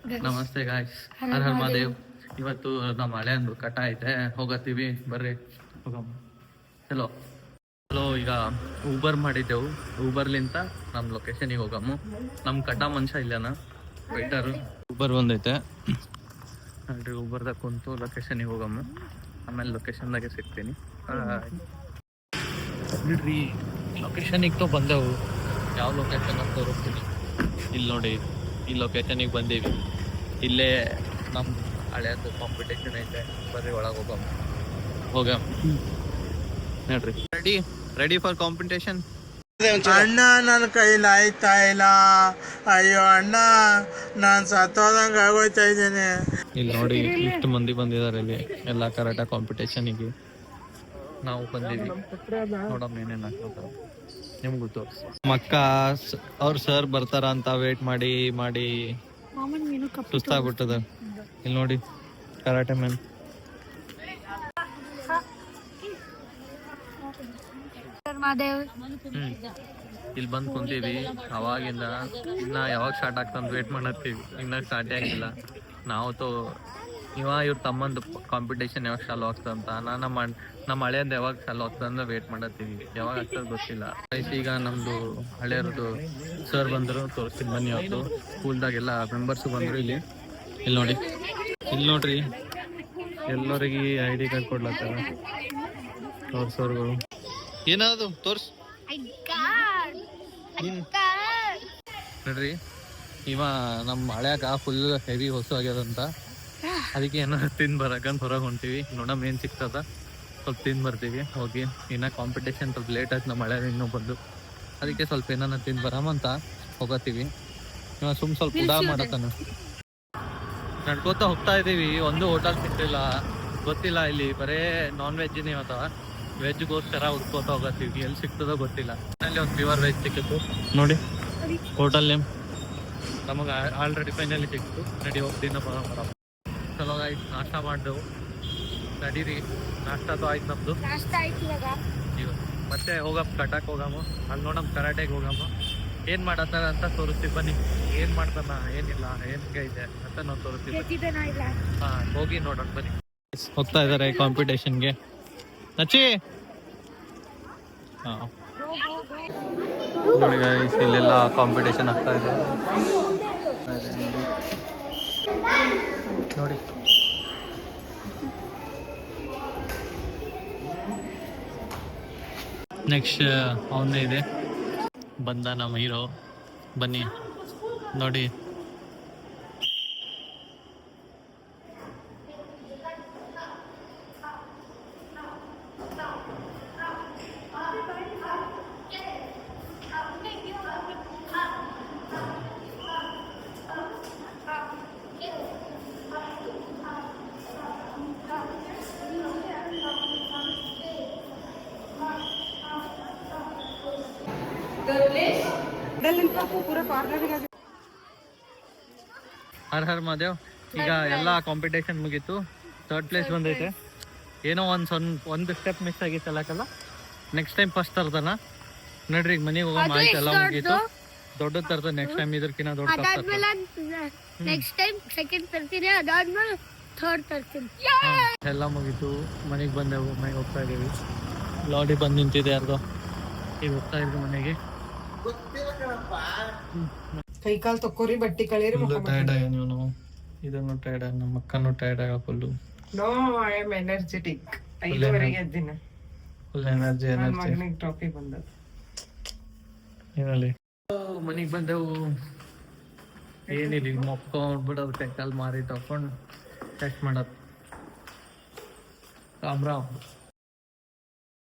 ನಮಸ್ತೆ ಗಾಯ್ಸ್, ಹರ ಹರ್ ಮಹಾದೇವ್. ಇವತ್ತು ನಮ್ಮ ಹಳೆ ಒಂದು ಕಟ ಐತೆ, ಹೋಗತ್ತೀವಿ ಬರ್ರಿ ಹೋಗಮ್ಮ. ಹಲೋ ಹಲೋ, ಈಗ ಊಬರ್ ಮಾಡಿದ್ದೆವು. ಊಬರ್ಲಿಂತ ನಮ್ಮ ಲೊಕೇಶನಿಗೆ ಹೋಗಮ್ಮ. ನಮ್ಮ ಕಟ ಮನುಷ್ಯ ಇಲ್ಲನ ವೆಯ್ಟರ್. ಊಬರ್ ಬಂದೈತೆ ನೋಡ್ರಿ, ಊಬರ್ದಾಗ ಕುಂತು ಲೊಕೇಶನಿಗೆ ಹೋಗಮ್ಮ. ಆಮೇಲೆ ಲೊಕೇಶನ್ದಾಗೆ ಸಿಗ್ತೀನಿ. ನೋಡ್ರಿ ಲೊಕೇಶನಿಗೆ ಬಂದೆವು. ಯಾವ ಲೊಕೇಶನ್ ಅಂತ ತೋರಿಸ್ತೀನಿ. ಇಲ್ಲಿ ನೋಡಿ, ಈ ಲೊಕೇಶನಿಗೆ ಬಂದೀವಿ. ಇಲ್ಲೇ ನಮ್ಮ ಹಳೆಯದು ಕಾಂಪಿಟೇಷನ್ ಐತೆ, ಬರ್ರಿ ಒಳಗೆ ಹೋಗಮ್ಮ. ನೋಡ್ರಿ, ರೆಡಿ ಫಾರ್ ಕಾಂಪಿಟೇಷನ್. ಅಣ್ಣ ನನ್ನ ಕೈಲಿ ಆಯ್ತಾ ಇಲ್ಲ, ಅಯ್ಯೋ ಅಣ್ಣ ನಾನು ಸತ್ತೋದಂಗೆ ಆಗೋಯ್ತಾ ಇದ್ದೇನೆ. ಇಲ್ಲಿ ನೋಡಿ, ಇಷ್ಟು ಮಂದಿ ಬಂದಿದ್ದಾರೆ ಇಲ್ಲಿ ಎಲ್ಲ ಕರಾಟೆ ಕಾಂಪಿಟೇಷನಿಗೆ. ನಾವು ಬಂದೀವಿ, ನೋಡಮ್ಮ ಏನೇನು ಆಗ್ತದ ನಿಮ್ಗೆ ಗೊತ್ತು. ಮಕ್ಕ ಅವ್ರ ಸರ್ ಬರ್ತಾರ ಅಂತ ವೇಟ್ ಮಾಡಿ ಮಾಡಿ ಸುಸ್ತಾಗ್ಬಿಟ್ಟದ. ಇಲ್ಲಿ ನೋಡಿ ಕರಾಟೆ ಮ್ಯಾನ್. ಇಲ್ಲಿ ಬಂದು ಕುಂತೀವಿ ಅವಾಗಿಂದ. ಇನ್ನ ಯಾವಾಗ ಸ್ಟಾರ್ಟ್ ಆಗ್ತಂತ ವೇಟ್ ಮಾಡತ್ತೀವಿ, ಇನ್ನ ಸ್ಟಾರ್ಟೇ ಆಗಿಲ್ಲ. ನಾವು ಇವ್ರ ತಮ್ಮಂದು ಕಾಂಪಿಟೇಷನ್ ಯಾವಾಗ ಚಾಲು ಆಗ್ತದಂತ, ನಮ್ಮ ಹಳೆಯದು ಯಾವಾಗ ಚಾಲು ಆಗ್ತದಂತ ವೇಟ್ ಮಾಡತ್ತೀವಿ. ಯಾವಾಗ ಆಗ್ತದ ಗೊತ್ತಿಲ್ಲ. ಈಗ ನಮ್ದು ಹಳೆಯರದು ಸರ್ ಬಂದರು, ತೋರಿಸ್ತೀನಿ ಬನ್ನಿ. ಅವತ್ತು ಸ್ಕೂಲ್ದಾಗೆಲ್ಲ ಮೆಂಬರ್ಸ್ ಬಂದರು. ಇಲ್ಲಿ ನೋಡ್ರಿ ಎಲ್ಲರಿಗೆ ID ಕಾರ್ಡ್ ಕೊಡ್ಲತ್ತಾರ ಅವ್ರ ಸರ್ಗಳು. ಏನದು ತೋರ್ಸ್ ನೋಡ್ರಿ. ಇವ ನಮ್ಮ ಹಳ್ಯಾಗ ಫುಲ್ ಹೆವಿ ಹೊಸ ಆಗ್ಯದಂತ, ಅದಕ್ಕೆ ಏನಾದ್ರು ತಿಂದು ಬರಕಂತ ಹೊರಗೆ ಹೊಂಟೀವಿ. ನೋಡಮ್ ಏನು ಸಿಗ್ತದ, ಸ್ವಲ್ಪ ತಿಂದು ಬರ್ತೀವಿ ಹೋಗಿ. ಇನ್ನ ಕಾಂಪಿಟೇಷನ್ ಸ್ವಲ್ಪ ಲೇಟ್ ಆಯ್ತು, ನಮ್ಮ ಹಳ್ಯಾಗ ಇನ್ನೂ ಬಂದು. ಅದಕ್ಕೆ ಸ್ವಲ್ಪ ಏನಾರ ತಿಂದು ಬರಾಮಂತ ಹೋಗತ್ತೀವಿ. ಇವ ಸ್ವಲ್ಪ ಉಡಾ ಮಾಡತ್ತಾನ. ನಡ್ಕೋತ ಹೋಗ್ತಾ ಇದ್ದೀವಿ, ಒಂದು ಹೋಟೆಲ್ ಸಿಗ್ತಿಲ್ಲ, ಗೊತ್ತಿಲ್ಲ. ಇಲ್ಲಿ ಬರೇ ನಾನ್ ವೆಜ್ನೇ ಇವತ್ತ. ವೆಜ್ಗೋಸ್ಕರ ಹುಡ್ಕೋತ ಹೋಗತ್ತೀವಿ, ಎಲ್ಲಿ ಸಿಗ್ತದೋ ಗೊತ್ತಿಲ್ಲ. ಅಲ್ಲಿ ಒಂದು ಪ್ಯೂರ್ ವೆಜ್ ಸಿಕ್ಕಿತ್ತು ನೋಡಿ, ಹೋಟೆಲ್ ನೇಮ್ ನಮಗೆ ಆಲ್ರೆಡಿ ಫೈನಲಿ ಸಿಕ್ತು. ನಡಿ ಹೋಗ್ತೀನಿ ಬರ. ಚಲೋ ಆಯ್ತು, ನಾಷ್ಟ ಮಾಡಿದೆವು. ನಡೀರಿ, ನಾಷ್ಟದು ಆಯ್ತು ನಮ್ದು. ಮತ್ತೆ ಹೋಗಮ್ಮ, ಕಟಾಕ್ ಹೋಗಮ್ಮ. ಅಲ್ಲಿ ನೋಡಮ್ಮ, ಕರಾಟೆಗೆ ಹೋಗಮ್ಮ. ಏನ್ ಮಾಡತ್ತಾರ ಅಂತ ತೋರಿಸ್ತೀವಿ ಬನ್ನಿ. ಏನ್ ಮಾಡ್ತಾನ, ಏನಿಲ್ಲ, ಏನ್ಗೈತೆ ಅಂತ ನಾವು ತೋರಿಸ್ತೀವಿ. ಹಾ, ಹೋಗಿ ನೋಡೋಣ ಬನ್ನಿ. ಹೋಗ್ತಾ ಇದಾರೆ ಕಾಂಪಿಟೇಷನ್ಗೆ. ನಚ್ಚಿ ಹಾ ನೋಡಿ ಗೈಸ್, ಇಲ್ಲೆಲ್ಲ ಕಾಂಪಿಟೇಷನ್ ಆಗ್ತಾ ಇದೆ ನೋಡಿ. ನೆಕ್ಸ್ಟ್ ಅವನೇ ಇದೆ, ಬಂದ ನಮ್ಮ ಹೀರೋ. ಬನ್ನಿ ನೋಡಿ. ಹರ್ ಹರ್ ಮಹಾದೇವ್. ಈಗ ಎಲ್ಲ ಕಾಂಪಿಟೇಷನ್ ಮುಗೀತು, 3rd ಪ್ಲೇಸ್ ಬಂದೈತೆ. ಏನೋ ಒಂದು ಸ್ಟೆಪ್ ಮಿಸ್ ಆಗಿತ್ತಲ್ಲಕಲ್ಲ. ನೆಕ್ಸ್ಟ್ ಟೈಮ್ ಫಸ್ಟ್ ತರ್ತಾನ ನೋಡ್ರಿ. ಈಗ ಮನೆಗೆ ಹೋಗೋ ಮಾಹಿತಿ ಎಲ್ಲ ಮುಗೀತು. ದೊಡ್ಡದು ತರ್ತಾನೆ ನೆಕ್ಸ್ಟ್ ಟೈಮ್, ಇದಕ್ಕಿಂತ ದೊಡ್ಡ ನೆಕ್ಸ್ಟ್ ಟೈಮ್ ಸೆಕೆಂಡ್ ತರ್ತೀನಿ, ಅದಾದ್ಮೇಲೆ ಥರ್ಡ್ ತರ್ತೀನಿ. ಎಲ್ಲ ಮುಗೀತು, ಮನೆಗೆ ಬಂದೆವು. ಮನೆಗೆ ಹೋಗ್ತಾ ಇದೀವಿ. ಲಾಡಿ ಬಂದು ನಿಂತಿದೆ ಯಾರ್ದೋ, ಈಗ ಹೋಗ್ತಾ ಇದ್ರು ಮನೆಗೆ. ಕೈ ಕಾಲು ತಕ್ಕೋರಿ, ಬಟ್ಟಿ ಕಳೀರಿ. ಟೈರ್ಡ್ ಆಗ ನೀವು, ಇದನ್ನು ಟೈರ್ಡ್ ಆಗ, ನಮ್ಮ ಅಕ್ಕನೂ ಟೈರ್ಡ್ ಆಗ full. No, I am energetic. 5:30 ಎದ್ದಿನ, ಫುಲ್ ಎನರ್ಜಿ. ಮಗನಿಗೆ ಟ್ರಾಫಿ ಬಂದದ್ದು. ಏನಲ್ಲಿ ಮನೆಗೆ ಬಂದೆವು. ಏನಿಲ್ಲ, ಈಗ ಮೊಕ್ಕೊಂಡ್ಬಿಡೋದು, ಕೈ ಕಾಲು ಮಾರಿ ತಕೊಂಡು ಟೆಸ್ಟ್ ಮಾಡೋದು. ರಾಮ್ ರಾಮ್.